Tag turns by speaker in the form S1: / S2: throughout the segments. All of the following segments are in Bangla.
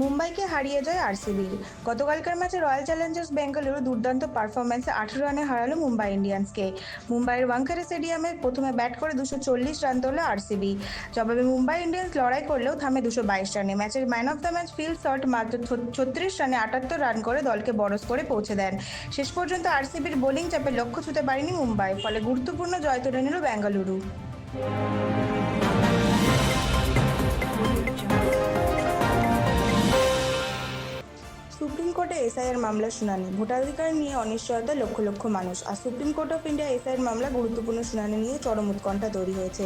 S1: মুম্বাইকে হারিয়ে যায় আরসিবির। গতকালকার ম্যাচে রয়্যাল চ্যালেঞ্জার্স বেঙ্গালুরু দুর্দান্ত পারফরম্যান্সে 18 রানে হারালো মুম্বাই ইন্ডিয়ান্সকে। মুম্বাইয়ের ওয়াংখেড়ে স্টেডিয়ামে প্রথমে ব্যাট করে 240 রান তোলে আরসিবি। জবাবে মুম্বাই ইন্ডিয়ান্স লড়াই করলেও থামে 222 রানে। ম্যাচের man of the match Phil Salt মাত্র 36 রানে 78 রান করে দলকে বড় স্কোরে পৌঁছে দেন। শেষ পর্যন্ত আরসিবির বোলিং চাপে লক্ষ্য ছুঁতে পারেনি মুম্বাই, ফলে গুরুত্বপূর্ণ জয় তুলে নিল বেঙ্গালুরু। সুপ্রিম কোর্টে এসআইআর মামলার শুনানি। ভোটাধিকার নিয়ে অনিশ্চয়তা লক্ষ লক্ষ মানুষ। আর Supreme Court of India SIR মামলা গুরুত্বপূর্ণ শুনানি নিয়ে চরম উৎকণ্ঠা তৈরি হয়েছে।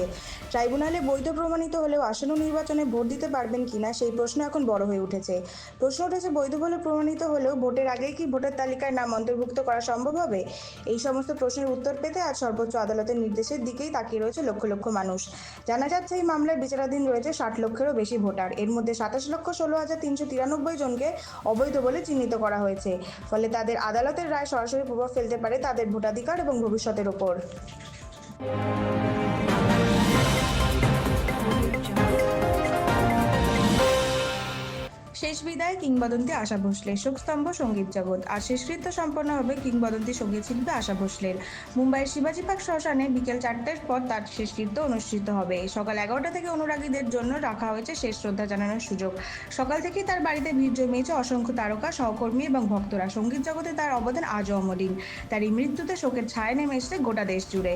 S1: ট্রাইব্যুনালে বৈধ প্রমাণিত হলেও আসন্ন নির্বাচনে ভোট দিতে পারবেন কিনা সেই প্রশ্ন এখন বড় হয়ে উঠেছে। প্রশ্ন উঠেছে, বৈধ বলে প্রমাণিত হলেও ভোটের আগেই কি ভোটার তালিকায় নাম অন্তর্ভুক্ত করা সম্ভব হবে? এই সমস্ত প্রশ্নের উত্তর পেতে আজ সর্বোচ্চ আদালতের নির্দেশের দিকেই তাকিয়ে রয়েছে লক্ষ লক্ষ মানুষ। জানা যাচ্ছে, এই মামলার বিচারাধীন রয়েছে 60 লক্ষেরও বেশি ভোটার। এর মধ্যে 27,16,393 জনকে অবৈধ বলে চিহ্নিত করা হয়েছে। ফলে তাদের আদালতের রায় সরাসরি প্রভাব ফেলতে পারে তাদের ভোটাধিকার এবং ভবিষ্যতের ওপর। শেষ বিদায় কিংবদন্তি আশা ভোসলে। শোকস্তম্ভ সঙ্গীত জগৎ। আর শেষকৃত্য সম্পন্ন হবে কিংবদন্তি সঙ্গীত শিল্পী আশা ভোসলের। মুম্বাইয়ের শিবাজি পার্ক শ্মশানে বিকেল 4টার পর তার শেষকৃত্য অনুষ্ঠিত হবে। সকাল 11টা থেকে অনুরাগীদের জন্য রাখা হয়েছে শেষ শ্রদ্ধা জানানোর সুযোগ। সকাল থেকেই তার বাড়িতে ভিড় জমিয়েছে অসংখ্য তারকা, সহকর্মী এবং ভক্তরা। সঙ্গীত জগতে তার অবদান আজও অমলিন। তার এই মৃত্যুতে শোকের ছায়া নেমে এসেছে গোটা দেশ জুড়ে।